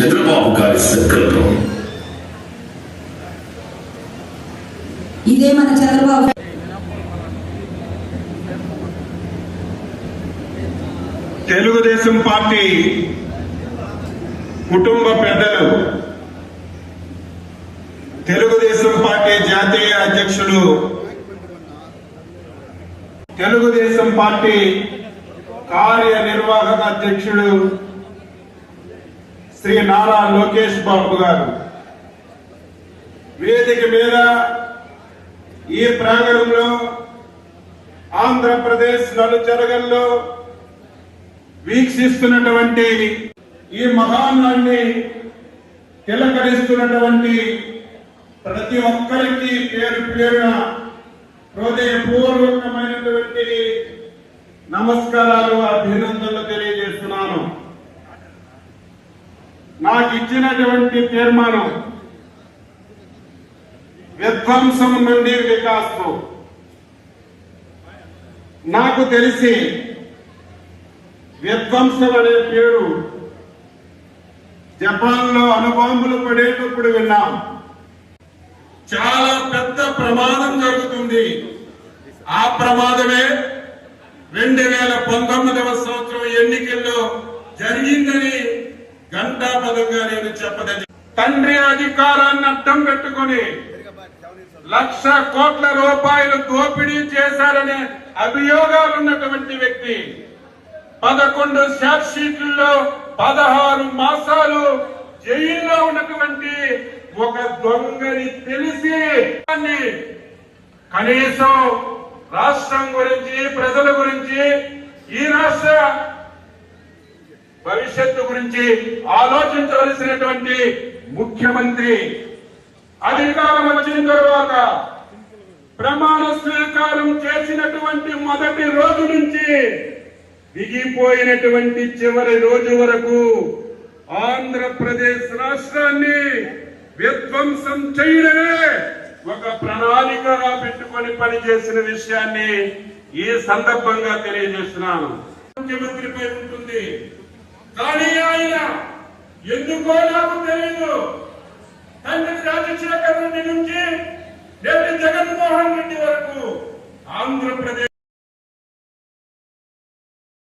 చంద్రబాబు గారి సంకల్పం. ఇదే మన చంద్రబాబు. తెలుగుదేశం పార్టీ కుటుంబ పెద్దలు, తెలుగుదేశం పార్టీ జాతీయ అధ్యక్షుడు, తెలుగుదేశం పార్టీ కార్యనిర్వాహక అధ్యక్షుడు శ్రీ నారా లోకేష్ బాబు గారు వేదిక మీద ఈ ప్రాంగణంలో ఆంధ్రప్రదేశ్ నలుచెరగల్లో వీక్షిస్తున్నటువంటి ఈ మహాన్నాన్ని తిలకరిస్తున్నటువంటి ప్రతి ఒక్కరికి పేరు పేరున హృదయపూర్వకమైనటువంటి నమస్కారాలు, అభినందనలు తెలియజేస్తున్నాను. నాకు ఇచ్చినటువంటి తీర్మానం విధ్వంసం నుండి వికాసం. నాకు తెలిసి విధ్వంసం అనే పేరు జపాన్ లో అణుబాంబులు పడేటప్పుడు విన్నాం. చాలా పెద్ద ప్రమాదం జరుగుతుంది. ఆ ప్రమాదమే 2019వ సంవత్సరం ఎన్నికల్లో జరిగిందని ఘంటాపథంగా నేను చెప్పదలి. తండ్రి అధికారాన్ని అడ్డం పెట్టుకుని 1,00,000 కోట్ల రూపాయలు దోపిడీ చేశారనే అభియోగాలున్నటువంటి వ్యక్తి 11 ఛార్జ్ షీట్లలో 16 మాసాలు జైల్లో ఉన్నటువంటి ఒక దొంగని తెలిసి కనీసం రాష్ట్రం గురించి, ప్రజల గురించి, ఈ రాష్ట్ర భవిష్యత్తు గురించి ఆలోచించవలసినటువంటి ముఖ్యమంత్రి అధికారం వచ్చిన తరువాత ప్రమాణ స్వీకారం చేసినటువంటి మొదటి రోజు నుంచి దిగిపోయినటువంటి చివరి రోజు వరకు ఆంధ్రప్రదేశ్ రాష్ట్రాన్ని విధ్వంసం చేయడమే ఒక ప్రణాళికగా పెట్టుకొని పనిచేసిన విషయాన్ని ఈ సందర్భంగా తెలియజేస్తున్నాను. ముఖ్యమంత్రిపై ఉంటుంది, కానీ ఆయన ఎందుకో నాకు తెలియదు తండ్రి రాజశేఖర్ రెడ్డి నుంచి నేటి జగన్మోహన్ రెడ్డి వరకు ఆంధ్రప్రదేశ్